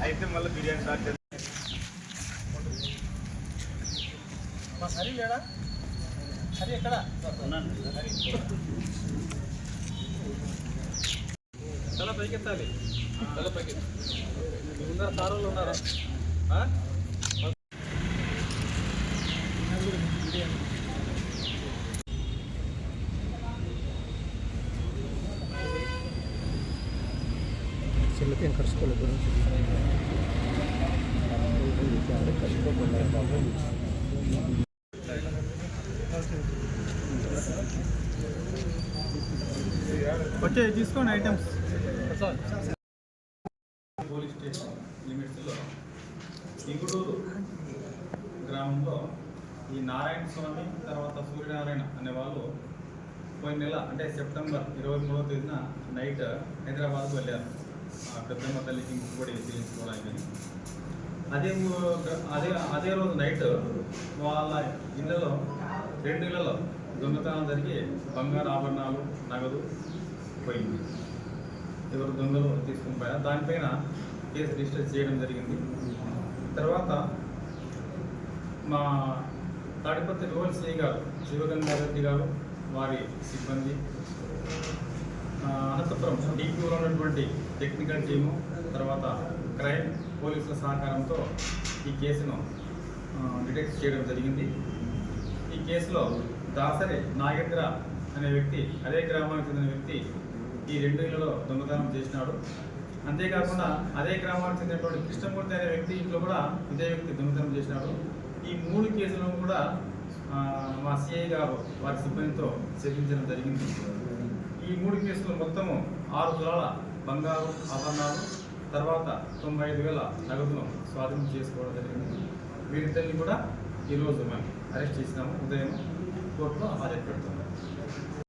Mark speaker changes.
Speaker 1: అయితే మళ్ళీ బిర్యానీ స్టార్ట్ చేస్తాం.
Speaker 2: హరి లేడా? హరి ఎక్కడ? తల పైకెత్తాలి. తల పైకి ఉన్నారా? సారోళ్ళు ఉన్నారా?
Speaker 3: చెల్లకేం కలుసుకోలేదు
Speaker 2: వచ్చే తీసుకోండి ఐటమ్స్.
Speaker 4: పోలీస్ స్టేషన్ లిమిట్స్లో ఇంగుడూరు గ్రామంలో ఈ నారాయణ స్వామి తర్వాత సూర్యనారాయణ అనే వాళ్ళు పోయిన నెల అంటే సెప్టెంబర్ 23వ తేదీన నైట్ హైదరాబాద్కు వెళ్ళారు. పెద్దమ్మ తల్లికి ముక్కుబడి చెల్లించుకోవడానికి. అదే రోజు నైట్ వాళ్ళ ఇళ్లలో 2 ఇళ్లలో దొంగతనం జరిగి బంగారు ఆభరణాలు నగదు పోయింది. ఎవరు దొంగలు తీసుకుని పోయారు. దానిపైన కేసు రిజిస్టర్ చేయడం జరిగింది. తర్వాత మా తాడిపత్రి రూరల్ సిఐ గారు శివగంగారెడ్డి గారు వారి సిబ్బంది, అనంతపురం డీపీలో ఉన్నటువంటి టెక్నికల్ టీము, తర్వాత క్రైమ్ పోలీసుల సహకారంతో ఈ కేసును డిటెక్ట్ చేయడం జరిగింది. ఈ కేసులో దాసరి నాగేంద్ర అనే వ్యక్తి, అదే గ్రామానికి చెందిన వ్యక్తి, ఈ 2 ఇళ్లలో దొంగతనం చేసినాడు. అంతేకాకుండా అదే గ్రామానికి చెందినటువంటి కృష్ణమూర్తి అనే వ్యక్తి ఇంట్లో కూడా ఇదే వ్యక్తి దొంగతనం చేసినాడు. ఈ 3 కేసులను కూడా మా సిఐ గారు వారి సిబ్బందితో ఛేదించడం జరిగింది. ఈ 3 కేసులు మొత్తము 6 తులాల బంగారు ఆభరణాలు, తర్వాత 95,000 నగదును స్వాధీనం చేసుకోవడం జరిగింది. వీరిద్దరిని కూడా ఈరోజు మేము అరెస్ట్ చేసినాము. ఉదయం కోర్టులో హాజరు పెడుతున్నాము.